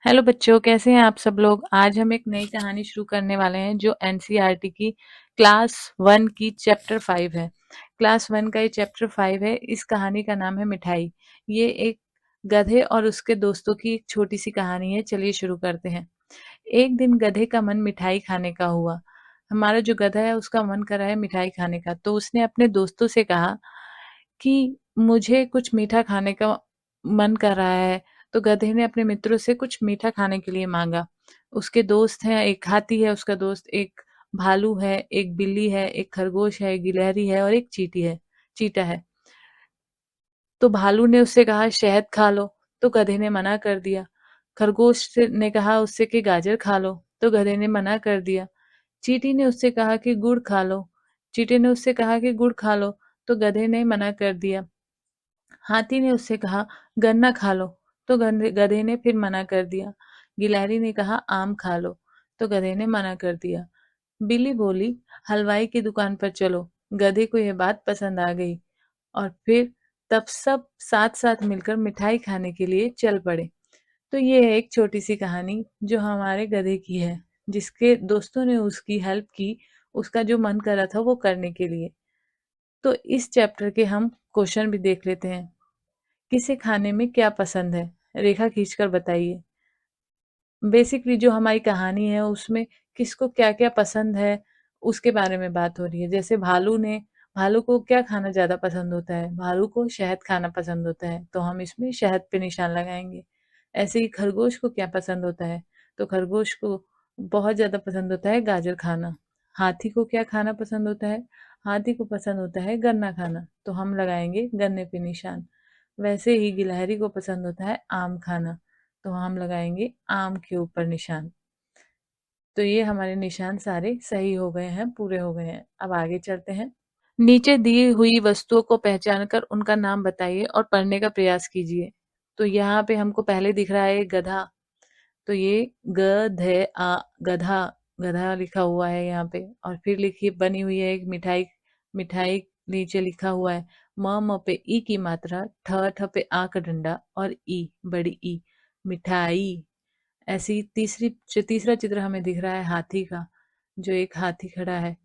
Hello बच्चों, कैसे हैं आप सब लोग। आज हम एक नई कहानी शुरू करने वाले हैं जो एनसीईआरटी की क्लास 1 की चैप्टर 5 है। क्लास 1 का ये चैप्टर 5 है। इस कहानी का नाम है मिठाई। ये एक गधे और उसके दोस्तों की एक छोटी सी कहानी है। चलिए शुरू करते हैं। एक दिन गधे का मन मिठाई खाने का हुआ। हमारा जो गधा है उसका मन कर रहा है मिठाई खाने का, तो उसने अपने दोस्तों से कहा कि मुझे कुछ मीठा खाने का मन कर रहा है। तो गधे ने अपने मित्रों से कुछ मीठा खाने के लिए मांगा। उसके दोस्त हैं, एक हाथी है उसका दोस्त, एक भालू है, एक बिल्ली है, एक खरगोश है, गिलहरी है और एक चीटा है। तो भालू ने उससे कहा शहद खा लो, तो गधे ने मना कर दिया। ने कहा उससे कि गाजर खा लो, तो गधे ने मना कर दिया। चींटी ने उससे कहा कि गुड़ खा लो। चींटी ने उससे कहा कि गुड़ खा लो, तो गधे ने मना कर दिया। हाथी ने उससे कहा गन्ना खा लो, तो गधे ने फिर मना कर दिया। गिलहरी ने कहा आम खा लो, तो गधे ने मना कर दिया। बिल्ली बोली हलवाई की दुकान पर चलो। गधे को यह बात पसंद आ गई और फिर तब सब साथ साथ मिलकर मिठाई खाने के लिए चल पड़े। तो ये है एक छोटी सी कहानी जो हमारे गधे की है, जिसके दोस्तों ने उसकी हेल्प की, उसका जो मन कर रहा था वो करने के लिए। तो इस चैप्टर के हम क्वेश्चन भी देख लेते हैं। किसे खाने में क्या पसंद है? रेखा खींचकर बताइए। बेसिकली जो हमारी कहानी है उसमें किसको क्या-क्या पसंद है, उसके बारे में बात हो रही है। जैसे भालू को क्या खाना ज़्यादा पसंद होता है? भालू को शहद खाना पसंद होता है, तो हम इसमें शहद पे निशान लगाएँगे। ऐसे ही खरगोश को क्या पसंद होता है? तो खरगोश को बहुत ज़्यादा पसंद होता है गाजर खाना। हाथी को क्या खाना पसंद होता है? हाथी को पसंद होता है गन्ना खाना, तो हम लगाएँगे गन्ने पे निशान। वैसे ही गिलहरी को पसंद होता है आम खाना, तो हम लगाएंगे आम के ऊपर निशान। तो ये हमारे निशान सारे सही हो गए हैं, पूरे हो गए हैं। अब आगे चलते हैं। नीचे दी हुई वस्तुओं को पहचानकर उनका नाम बताइए और पढ़ने का प्रयास कीजिए। तो यहाँ पे हमको पहले दिख रहा है गधा, तो ये गधे आ गधा, गधा लिखा हुआ है यहाँ पे। और फिर लिखी बनी हुई है एक मिठाई। मिठाई नीचे लिखा हुआ है। म पे ई की मात्रा, ठ पे आ का डंडा और ई बड़ी ई, मिठाई। ऐसी तीसरा चित्र हमें दिख रहा है हाथी का, जो एक हाथी खड़ा है।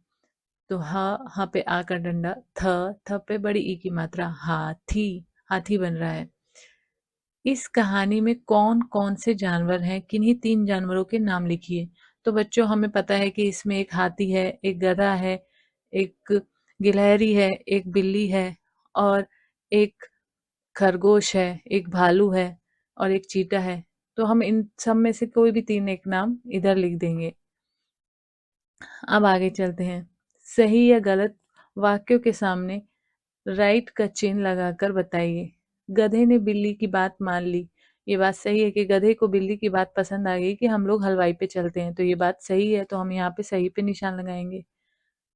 तो ह पे आ का डंडा, थ पे बड़ी ई की मात्रा, हाथी, हाथी बन रहा है। इस कहानी में कौन-कौन से जानवर हैं? किन्हीं 3 जानवरों के नाम लिखिए। तो बच्चों हमें पता है कि इसमें एक हाथी है, एक गधा है, एक गिलहरी है, एक बिल्ली है और एक खरगोश है, एक भालू है और एक चीता है। तो हम इन सब में से कोई भी 3 एक नाम इधर लिख देंगे। अब आगे चलते हैं। सही या गलत वाक्यों के सामने राइट का चिन्ह लगाकर बताइए। गधे ने बिल्ली की बात मान ली। ये बात सही है कि गधे को बिल्ली की बात पसंद आ गई कि हम लोग हलवाई पे चलते हैं, तो ये बात सही है, तो हम यहाँ पे सही पे निशान लगाएंगे।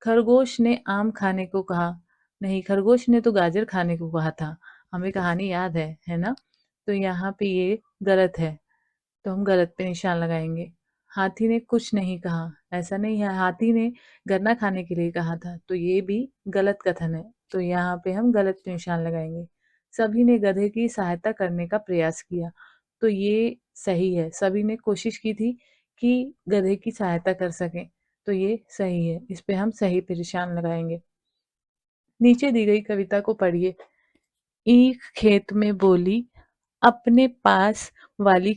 खरगोश ने आम खाने को कहा। नहीं, खरगोश ने तो गाजर खाने को कहा था। हमें कहानी याद है ना? तो यहाँ पे ये गलत है, तो हम गलत पे निशान लगाएंगे। हाथी ने कुछ नहीं कहा। ऐसा नहीं है, हाथी ने गन्ना खाने के लिए कहा था, तो ये भी गलत कथन है, तो यहाँ पे हम गलत पे निशान लगाएंगे। सभी ने गधे की सहायता करने का प्रयास किया, तो ये सही है। सभी ने कोशिश की थी कि गधे की सहायता कर सकें, तो ये सही है। इस पे हम सही पे निशान लगाएंगे। नीचे दी गई कविता को पढ़िए। ईख खेत में बोली, अपने पास वाली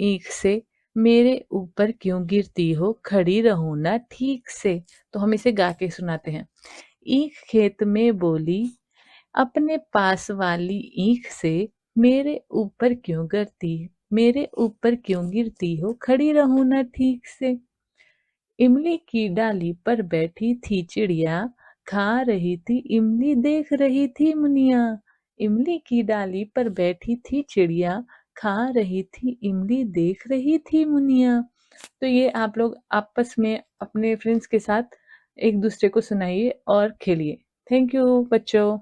ईख से मेरे ऊपर क्यों गिरती हो, खड़ी रहो ना ठीक से। तो हम इसे गा के सुनाते हैं। ईख खेत में बोली, अपने पास वाली ईख से मेरे ऊपर क्यों गिरती, मेरे ऊपर क्यों गिरती हो, खड़ी रहो ना ठीक से। इमली की डाली पर बैठी थी चिड़िया, खा रही थी इमली देख रही थी मुनिया। इमली की डाली पर बैठी थी चिड़िया, खा रही थी इमली देख रही थी मुनिया। तो ये आप लोग आपस में अपने फ्रेंड्स के साथ एक दूसरे को सुनाइए और खेलिए। थैंक यू बच्चों।